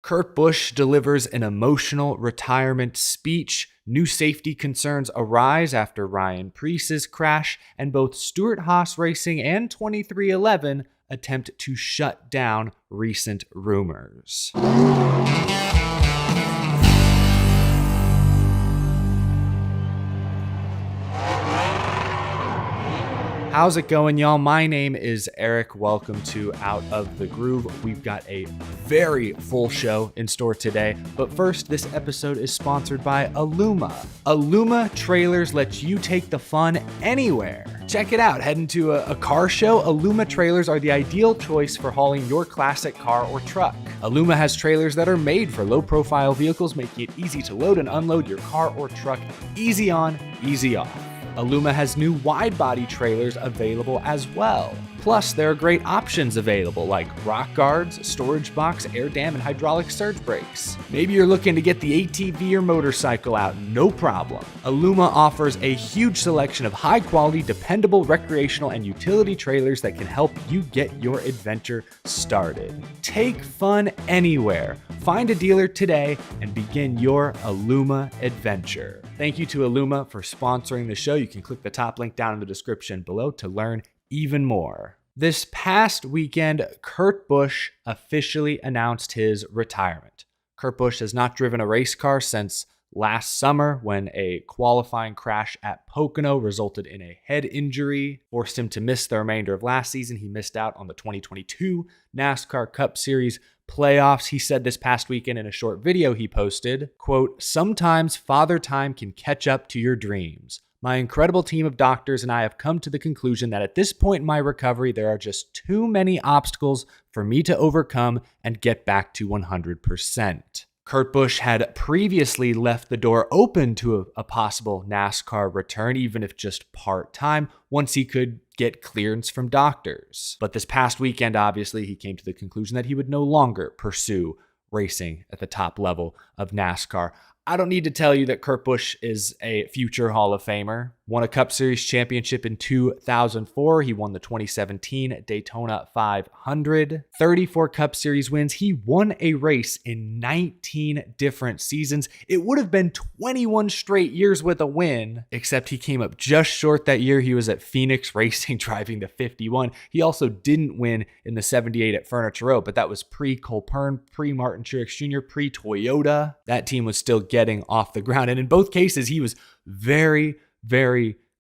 Kurt Busch delivers an emotional retirement speech. New safety concerns arise after Ryan Preece's crash, and both Stewart-Haas Racing and 23XI attempt to shut down recent rumors. How's it going, y'all? My name is Eric. Welcome to Out of the Groove. We've got a very full show in store today. But first, this episode is sponsored by Aluma. Aluma trailers let you take the fun anywhere. Check it out. Heading to a car show? Aluma trailers are the ideal choice for hauling your classic car or truck. Aluma has trailers that are made for low-profile vehicles, making it easy to load and unload your car or truck. Easy on, easy off. Aluma has new wide-body trailers available as well. Plus, there are great options available like rock guards, storage box, air dam, and hydraulic surge brakes. Maybe you're looking to get the ATV or motorcycle out, no problem. Aluma offers a huge selection of high-quality, dependable recreational and utility trailers that can help you get your adventure started. Take fun anywhere. Find a dealer today and begin your Aluma adventure. Thank you to Aluma for sponsoring the show. You can click the top link down in the description below to learn even more. This past weekend, Kurt Busch officially announced his retirement. Kurt Busch has not driven a race car since last summer when a qualifying crash at Pocono resulted in a head injury, forced him to miss the remainder of last season. He missed out on the 2022 NASCAR Cup Series playoffs. He said this past weekend in a short video he posted, quote, "Sometimes Father Time can catch up to your dreams. My incredible team of doctors and I have come to the conclusion that at this point in my recovery, there are just too many obstacles for me to overcome and get back to 100%. Kurt Busch had previously left the door open to a possible NASCAR return, even if just part-time, once he could get clearance from doctors. But this past weekend, obviously, he came to the conclusion that he would no longer pursue racing at the top level of NASCAR. I don't need to tell you that Kurt Busch is a future Hall of Famer. Won a Cup Series championship in 2004. He won the 2017 Daytona 500. 34 Cup Series wins. He won a race in 19 different seasons. It would have been 21 straight years with a win, except he came up just short that year. He was at Phoenix Racing driving the 51. He also didn't win in the 78 at Furniture Row, but that was pre-Cole Pearn, pre-Martin Truex Jr., pre-Toyota. That team was still getting off the ground. And in both cases, he was very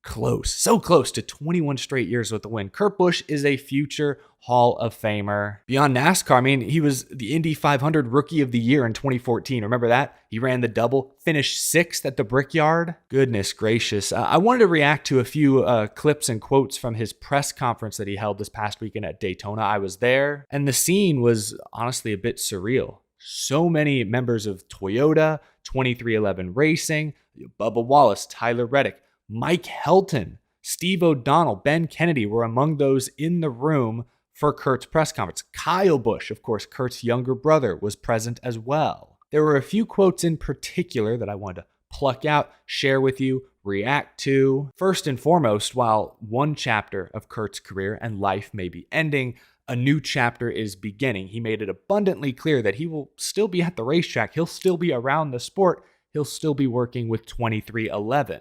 close. So close to 21 straight years with a win. Kurt Busch is a future Hall of Famer. Beyond NASCAR, I mean, he was the Indy 500 Rookie of the Year in 2014. Remember that? He ran the double, finished 6th at the Brickyard. Goodness gracious. I wanted to react to a few clips and quotes from his press conference that he held this past weekend at Daytona. I was there, and the scene was honestly a bit surreal. So many members of Toyota, 23XI Racing, Bubba Wallace, Tyler Reddick, Mike Helton, Steve O'Donnell, Ben Kennedy were among those in the room for Kurt's press conference. Kyle Busch, of course, Kurt's younger brother, was present as well. There were a few quotes in particular that I wanted to pluck out, share with you, react to. First and foremost, while one chapter of Kurt's career and life may be ending, a new chapter is beginning. He made it abundantly clear that he will still be at the racetrack. He'll still be around the sport. He'll still be working with 23XI.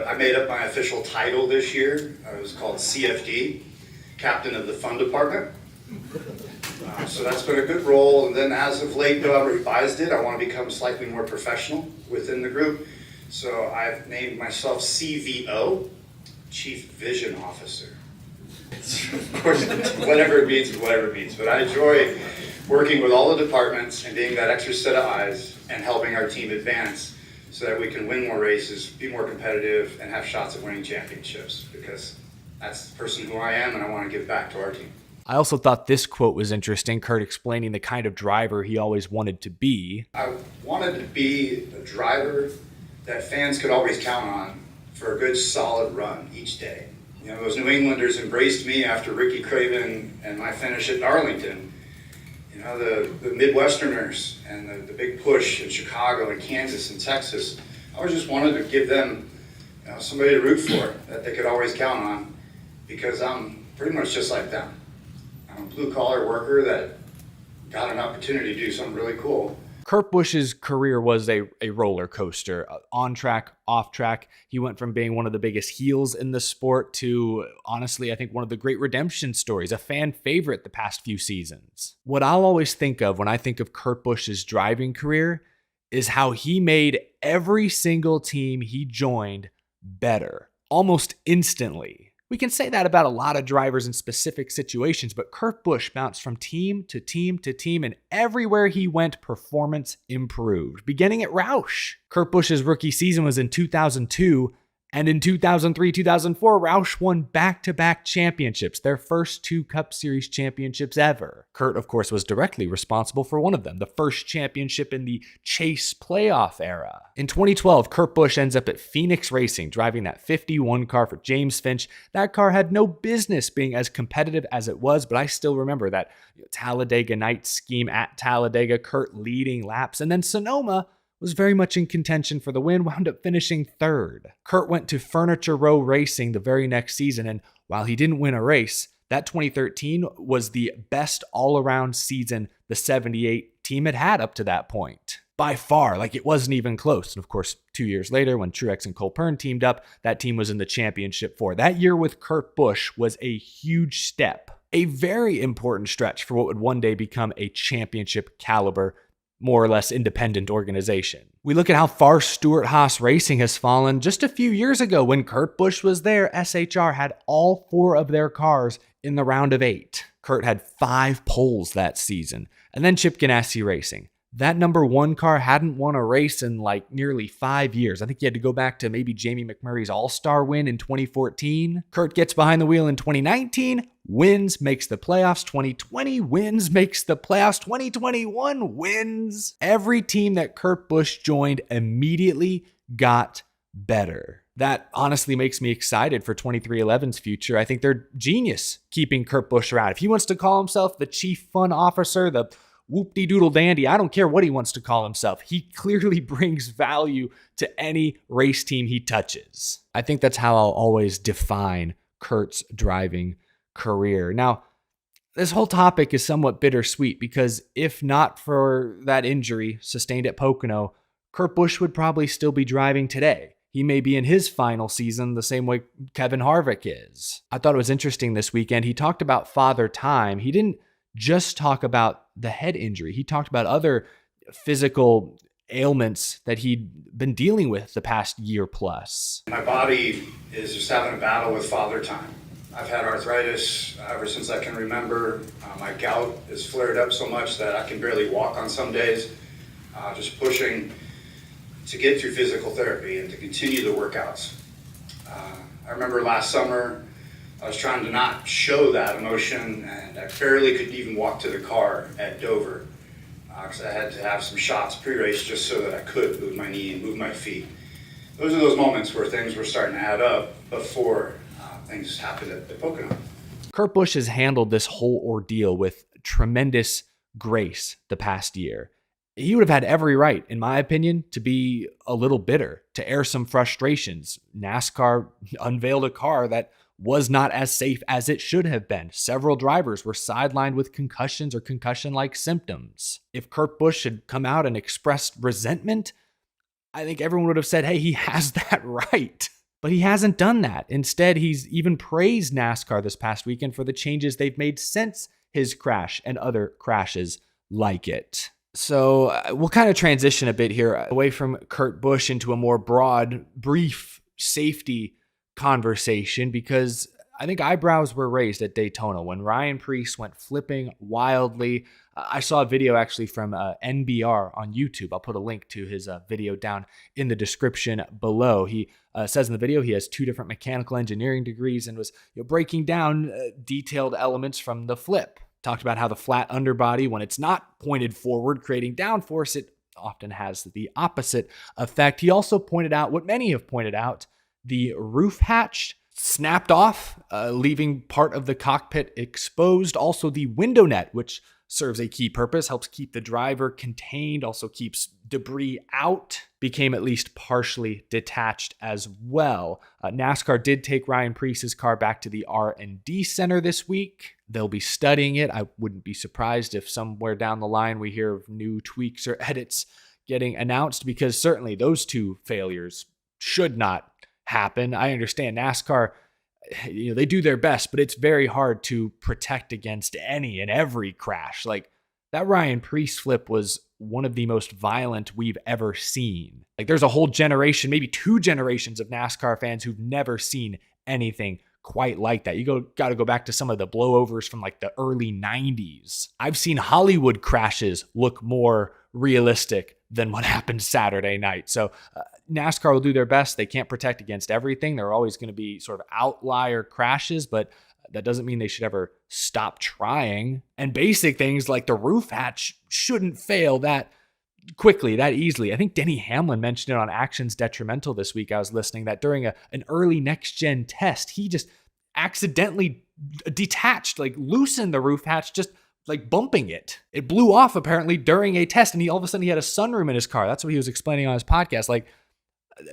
I made up my official title this year. It was called CFD, Captain of the Fun Department. So that's been a good role. And then as of late, though, I've revised it. I want to become slightly more professional within the group. So I've named myself CVO, Chief Vision Officer. Of course, whatever it means is whatever it means. But I enjoy working with all the departments and being that extra set of eyes and helping our team advance so that we can win more races, be more competitive, and have shots at winning championships, because that's the person who I am and I want to give back to our team. I also thought this quote was interesting, Kurt explaining the kind of driver he always wanted to be. I wanted to be a driver that fans could always count on for a good solid run each day. You know, those New Englanders embraced me after Ricky Craven and my finish at Darlington. You know, the Midwesterners and the big push in Chicago and Kansas and Texas. I always just wanted to give them, you know, somebody to root for that they could always count on, because I'm pretty much just like them. I'm a blue-collar worker that got an opportunity to do something really cool. Kurt Busch's career was a roller coaster, on track, off track. He went from being one of the biggest heels in the sport to, honestly, I think one of the great redemption stories, a fan favorite the past few seasons. What I'll always think of when I think of Kurt Busch's driving career is how he made every single team he joined better, almost instantly. We can say that about a lot of drivers in specific situations, but Kurt Busch bounced from team to team to team, and everywhere he went, performance improved, beginning at Roush. Kurt Busch's rookie season was in 2002, and in 2003-2004, Roush won back-to-back championships, their first 2 Cup Series championships ever. Kurt, of course, was directly responsible for one of them, the first championship in the Chase playoff era. In 2012, Kurt Busch ends up at Phoenix Racing, driving that 51 car for James Finch. That car had no business being as competitive as it was, but I still remember that Talladega night scheme at Talladega, Kurt leading laps, and then Sonoma was very much in contention for the win, wound up finishing 3rd. Kurt went to Furniture Row Racing the very next season, and while he didn't win a race, that 2013 was the best all-around season the 78 team had had up to that point. By far, like it wasn't even close. And of course, 2 years later, when Truex and Cole Pearn teamed up, that team was in the championship 4. That year with Kurt Busch was a huge step, a very important stretch for what would one day become a championship caliber, more or less independent organization. We look at how far Stewart-Haas Racing has fallen. Just a few years ago when Kurt Busch was there, SHR had all 4 of their cars in the round of 8. Kurt had 5 poles that season. And then Chip Ganassi Racing. That number 1 car hadn't won a race in like nearly 5 years. I think you had to go back to maybe Jamie McMurray's All-Star win in 2014. Kurt gets behind the wheel in 2019, wins, makes the playoffs. 2020 wins, makes the playoffs. 2021 wins. Every team that Kurt Busch joined immediately got better. That honestly makes me excited for 23XI's future. I think they're genius keeping Kurt Busch around. If he wants to call himself the chief fun officer, the whoop-de-doodle dandy, I don't care what he wants to call himself. He clearly brings value to any race team he touches. I think that's how I'll always define Kurt's driving career. Now, this whole topic is somewhat bittersweet because if not for that injury sustained at Pocono, Kurt Busch would probably still be driving today. He may be in his final season the same way Kevin Harvick is. I thought it was interesting this weekend. He talked about Father Time. He didn't just talk about the head injury. He talked about other physical ailments that he'd been dealing with the past year plus. My body is just having a battle with Father Time. I've had arthritis ever since I can remember. My gout is flared up so much that I can barely walk on some days. Just pushing to get through physical therapy and to continue the workouts. I remember last summer, I was trying to not show that emotion, and I barely could even walk to the car at Dover because I had to have some shots pre-race just so that I could move my knee and move my feet. Those are those moments where things were starting to add up before things happened at Pocono. Kurt Busch has handled this whole ordeal with tremendous grace the past year. He would have had every right, in my opinion, to be a little bitter, to air some frustrations. NASCAR unveiled a car that was not as safe as it should have been. Several drivers were sidelined with concussions or concussion-like symptoms. If Kurt Busch had come out and expressed resentment, I think everyone would have said, hey, he has that right. But he hasn't done that. Instead, he's even praised NASCAR this past weekend for the changes they've made since his crash and other crashes like it. So we'll kind of transition a bit here away from Kurt Busch into a more broad, brief safety conversation, because I think eyebrows were raised at Daytona when Ryan Preece went flipping wildly. I saw a video actually from NBR on YouTube. I'll put a link to his video down in the description below. He says in the video he has 2 different mechanical engineering degrees and was breaking down detailed elements from the flip. Talked about how the flat underbody, when it's not pointed forward, creating downforce, it often has the opposite effect. He also pointed out what many have pointed out: the roof hatch snapped off, leaving part of the cockpit exposed. Also the window net, which serves a key purpose, helps keep the driver contained, also keeps debris out became at least partially detached as well. NASCAR did take Ryan Preece's car back to the R&D center this week. They'll be studying it. I wouldn't be surprised if somewhere down the line we hear of new tweaks or edits getting announced, because certainly those two failures should not happen. I understand NASCAR, they do their best, but it's very hard to protect against any and every crash. Like, that Ryan Preece flip was one of the most violent we've ever seen. Like, there's a whole generation, maybe 2 generations of NASCAR fans who've never seen anything quite like that. You got to go back to some of the blowovers from like the early 90s. I've seen Hollywood crashes look more realistic than what happened Saturday night. So NASCAR will do their best. They can't protect against everything. There are always going to be sort of outlier crashes, but that doesn't mean they should ever stop trying. And basic things like the roof hatch shouldn't fail that quickly, that easily. I think Denny Hamlin mentioned it on Actions Detrimental this week. I was listening that during an early next-gen test, he just accidentally detached, like loosened the roof hatch, just like bumping it. It blew off apparently during a test, and all of a sudden he had a sunroom in his car. That's what he was explaining on his podcast. Like,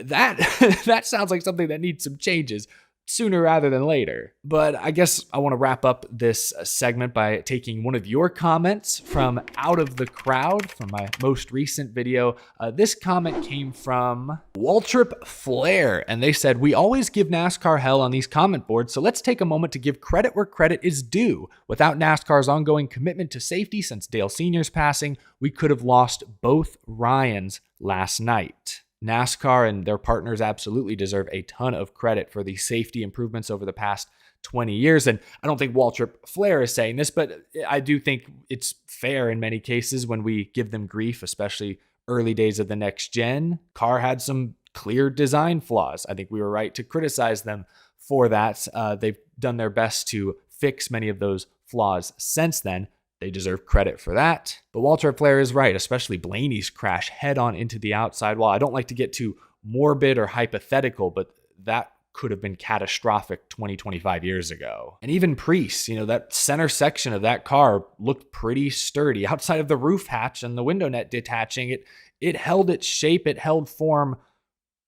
that that sounds like something that needs some changes sooner rather than later. But I guess I want to wrap up this segment by taking one of your comments from Out of the Crowd from my most recent video. This comment came from Waltrip Flair, and they said, "We always give NASCAR hell on these comment boards, so let's take a moment to give credit where credit is due. Without NASCAR's ongoing commitment to safety since Dale Sr.'s passing, we could have lost both Ryans last night." NASCAR and their partners absolutely deserve a ton of credit for the safety improvements over the past 20 years. And I don't think Waltrip Flair is saying this, but I do think it's fair in many cases when we give them grief, especially early days of the next gen. Car had some clear design flaws. I think we were right to criticize them for that. They've done their best to fix many of those flaws since then. They deserve credit for that. But Walter Flair is right, especially Blaney's crash head on into the outside wall. I don't like to get too morbid or hypothetical, but that could have been catastrophic 25 years ago. And even Preece, that center section of that car looked pretty sturdy. Outside of the roof hatch and the window net detaching, it held its shape, it held form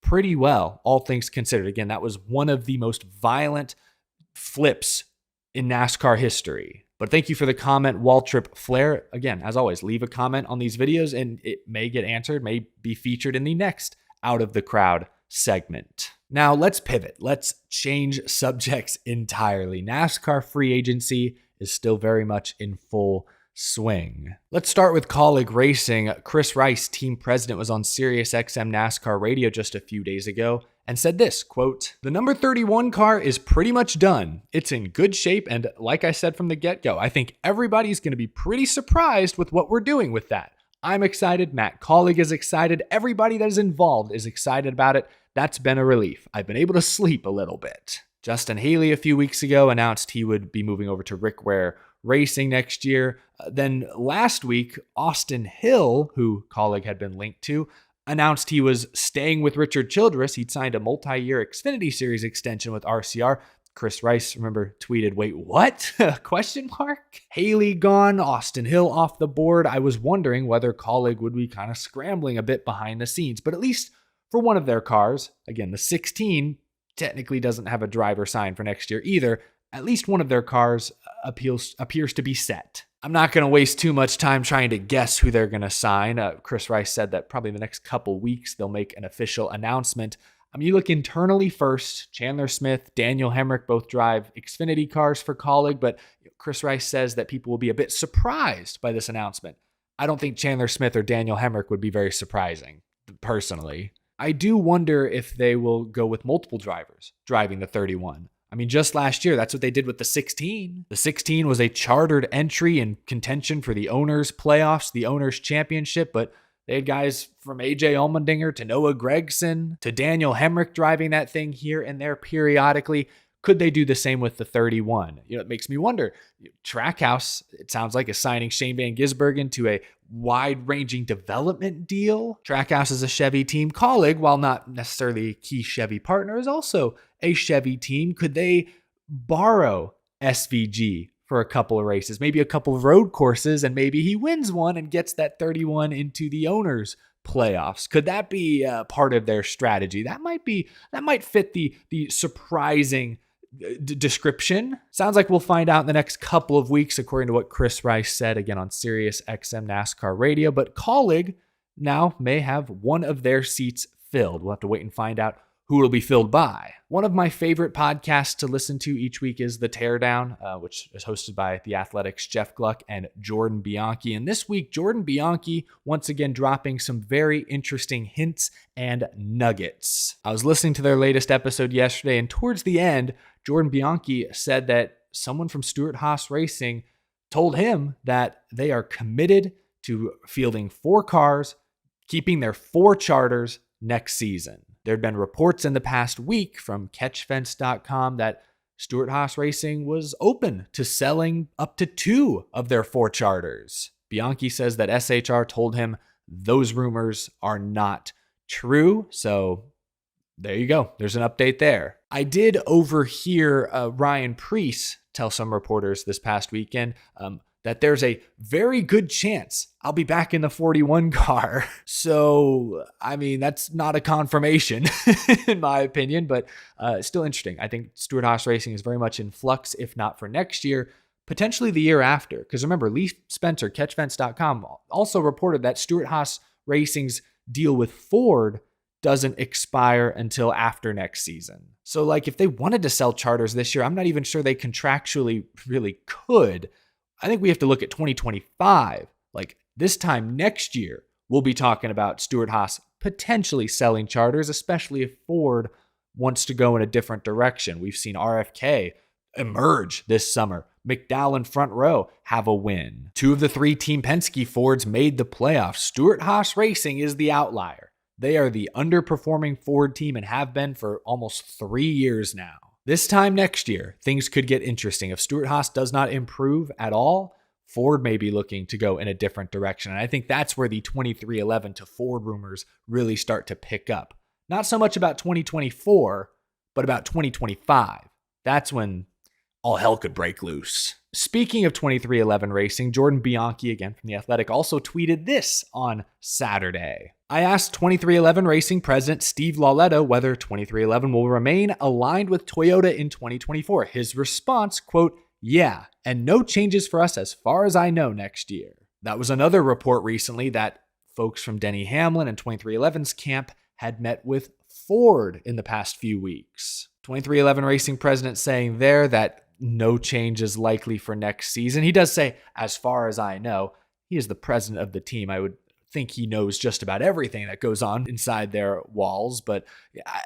pretty well, all things considered. Again, that was one of the most violent flips in NASCAR history. But thank you for the comment, Waltrip Flair. Again, as always, leave a comment on these videos and it may get answered, may be featured in the next Out of the Crowd segment. Now let's pivot. Let's change subjects entirely. NASCAR free agency is still very much in full swing. Let's start with Colleague Racing. Chris Rice, team president, was on SiriusXM NASCAR radio just a few days ago and said this, quote, "The number 31 car is pretty much done. It's in good shape, and like I said from the get-go, I think everybody's going to be pretty surprised with what we're doing with that. I'm excited, Matt Colleague is excited, everybody that is involved is excited about it. That's been a relief. I've been able to sleep a little bit." Justin Haley a few weeks ago announced he would be moving over to Rick Ware Racing next year. Then last week, Austin Hill, who Colleague had been linked to, announced he was staying with Richard Childress. He'd signed a multi-year Xfinity Series extension with RCR. Chris Rice, remember, tweeted, "Wait, what?" Question mark. Haley gone, Austin Hill off the board. I was wondering whether Colleague would be kind of scrambling a bit behind the scenes, but at least for one of their cars, again, the 16 technically doesn't have a driver signed for next year either. At least one of their cars appears to be set. I'm not going to waste too much time trying to guess who they're going to sign. Chris Rice said that probably in the next couple weeks they'll make an official announcement. You look internally first. Chandler Smith, Daniel Hemrick both drive Xfinity cars for Colleague, but Chris Rice says that people will be a bit surprised by this announcement. I don't think Chandler Smith or Daniel Hemrick would be very surprising, personally. I do wonder if they will go with multiple drivers driving the 31. Just last year, that's what they did with the 16. The 16 was a chartered entry in contention for the Owners' Playoffs, the Owners' Championship, but they had guys from AJ Allmendinger to Noah Gragson to Daniel Hemrick driving that thing here and there periodically. Could they do the same with the 31? It makes me wonder. Trackhouse, it sounds like, is signing Shane Van Gisbergen to a wide-ranging development deal. Trackhouse is a Chevy team. Colleague, while not necessarily a key Chevy partner, is also a Chevy team. Could they borrow SVG for a couple of races, maybe a couple of road courses, and maybe he wins one and gets that 31 into the owners' playoffs. Could that be part of their strategy? That might fit the surprising description. Sounds like we'll find out in the next couple of weeks, according to what Chris Rice said again on Sirius XM NASCAR Radio. But Colleague now may have one of their seats filled. We'll have to wait and find out who it'll be filled by. One of my favorite podcasts to listen to each week is The Teardown, which is hosted by The Athletic's Jeff Gluck and Jordan Bianchi. And this week, Jordan Bianchi once again dropping some very interesting hints and nuggets. I was listening to their latest episode yesterday, and towards the end, Jordan Bianchi said that someone from Stewart-Haas Racing told him that they are committed to fielding 4 cars, keeping their 4 charters next season. There had been reports in the past week from catchfence.com that Stewart-Haas Racing was open to selling up to 2 of their 4 charters. Bianchi says that SHR told him those rumors are not true. So there you go. There's an update there. I did overhear Ryan Preece tell some reporters this past weekend that there's a very good chance I'll be back in the 41 car. So, I mean, that's not a confirmation in my opinion, but still interesting. I think Stewart-Haas Racing is very much in flux, if not for next year, potentially the year after. Because remember, Lee Spencer, catchfence.com, also reported that Stewart-Haas Racing's deal with Ford doesn't expire until after next season. So, like, if they wanted to sell charters this year, I'm not even sure they contractually really could. I think we have to look at 2025. Like this time next year, we'll be talking about Stewart-Haas potentially selling charters, especially if Ford wants to go in a different direction. We've seen RFK emerge this summer. McDowell and Front Row have a win. 2 of the 3 Team Penske Fords made the playoffs. Stewart-Haas Racing is the outlier. They are the underperforming Ford team and have been for almost 3 years now. This time next year, things could get interesting. If Stewart-Haas does not improve at all, Ford may be looking to go in a different direction. And I think that's where the 2311 to Ford rumors really start to pick up. Not so much about 2024, but about 2025. That's when all hell could break loose. Speaking of 2311 racing, Jordan Bianchi, again from The Athletic, also tweeted this on Saturday. I asked 2311 Racing President Steve Lauletto whether 2311 will remain aligned with Toyota in 2024. His response, quote, "Yeah, and no changes for us as far as I know next year." That was another report recently that folks from Denny Hamlin and 2311's camp had met with Ford in the past few weeks. 2311 Racing President saying there that no change is likely for next season. He does say, as far as I know. He is the president of the team. I would think he knows just about everything that goes on inside their walls. But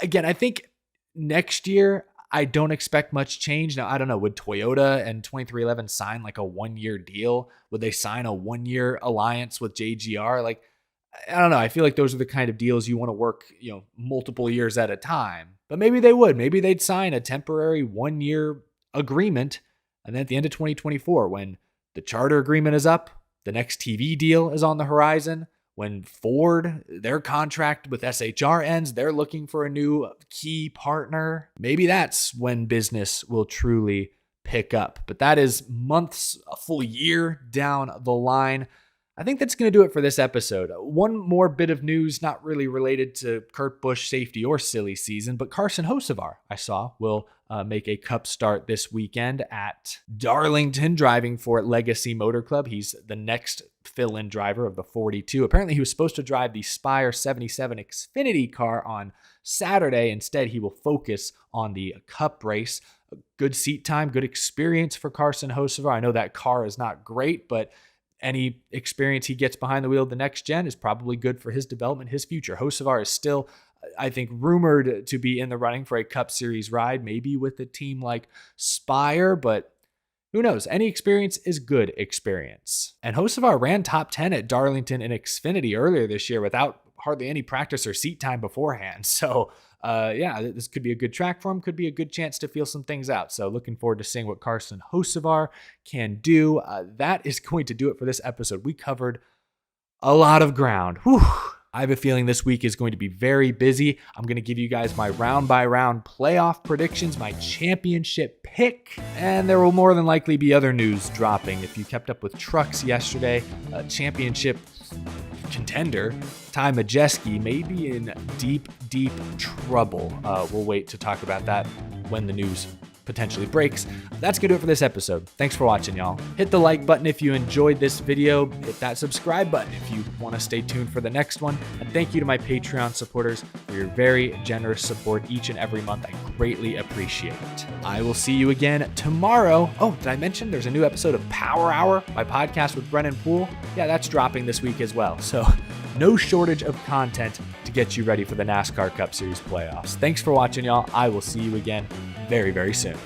again, I think next year, I don't expect much change. Now, I don't know, would Toyota and 2311 sign like a 1-year deal? Would they sign a 1-year alliance with JGR? Like, I don't know. I feel like those are the kind of deals you want to work, multiple years at a time. But maybe they would. Maybe they'd sign a temporary 1-year agreement. And then at the end of 2024, when the charter agreement is up, the next TV deal is on the horizon. When Ford, their contract with SHR ends, they're looking for a new key partner. Maybe that's when business will truly pick up. But that is months, a full year down the line. I think that's going to do it for this episode. One more bit of news, not really related to Kurt Busch safety or silly season, but Carson Hocevar, I saw, will make a cup start this weekend at Darlington, driving for Legacy Motor Club. He's the next fill-in driver of the 42. Apparently, he was supposed to drive the Spire 77 Xfinity car on Saturday. Instead, he will focus on the cup race. Good seat time, good experience for Carson Hocevar. I know that car is not great, but any experience he gets behind the wheel of the next gen is probably good for his development, his future. Hocevar is still, I think, rumored to be in the running for a Cup Series ride, maybe with a team like Spire, but who knows? Any experience is good experience. And Hocevar ran top 10 at Darlington in Xfinity earlier this year without hardly any practice or seat time beforehand. So this could be a good track for him, could be a good chance to feel some things out. So looking forward to seeing what Carson Hocevar can do. That is going to do it for this episode. We covered a lot of ground. Whew. I have a feeling this week is going to be very busy. I'm going to give you guys my round by round playoff predictions, my championship pick, and there will more than likely be other news dropping. If you kept up with trucks yesterday, championship contender Ty Majeski may be in deep trouble. We'll wait to talk about that when the news potentially breaks. That's gonna do it for this episode. Thanks for watching, y'all. Hit the like button if you enjoyed this video. Hit that subscribe button if you want to stay tuned for the next one. And thank you to my Patreon supporters for your very generous support each and every month. I greatly appreciate it. I will see you again tomorrow. Oh, did I mention there's a new episode of Power Hour, my podcast with Brennan Poole? Yeah, that's dropping this week as well. So no shortage of content to get you ready for the NASCAR Cup Series playoffs. Thanks for watching, y'all. I will see you again very soon.